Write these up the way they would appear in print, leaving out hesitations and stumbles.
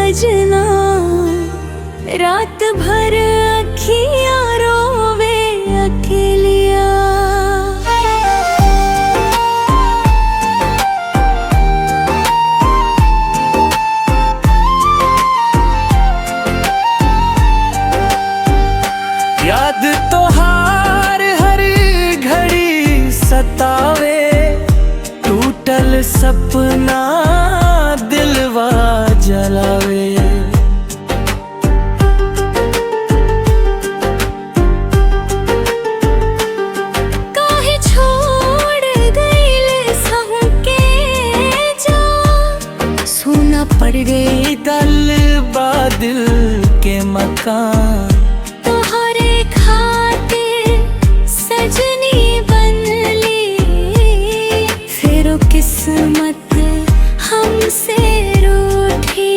सजना, रात भर अखियाँ रोवे अकेलिया। याद तोहार हर घड़ी सतावे, टूटल सपना दिलवा जलावे। काहे छोड़ गइल सहके जा, सुना पड़ गई दल बादल के मकान। तोहरे खातिर सजनी बनली, फिर किस्मत हमसे रूठी।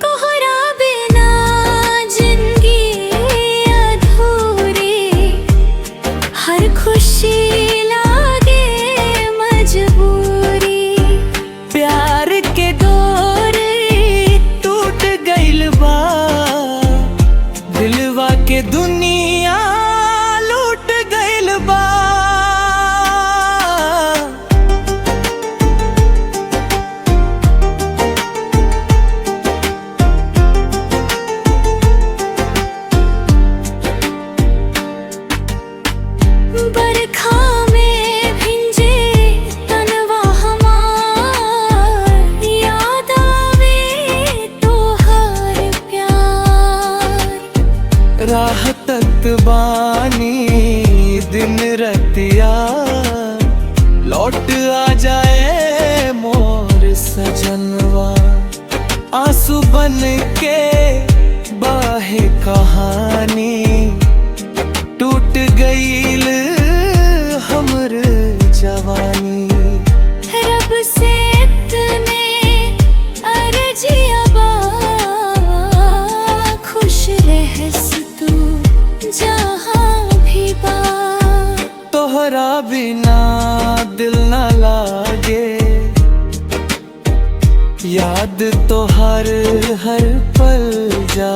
कोहरा बिना जिंदगी अधूरी, हर खुशी लागे मजबूरी। प्यार के डोर टूट गइल बा, दिलवा के दुनिया लूट गइल बा। बरखा में भिंजे तनवा हमार, याद आवे तोहर प्यार। राह तक बानी दिन रतिया, लौट आ जाए मोर सजनवा। आंसू बन के बाहे कहानी, टूट गईल हमर जवानी। रब से इतने अर्जिया बा, खुश रहस तू जहाँ भी बा। तोहरा बिना दिल न लागे, याद तोहर हर पल जा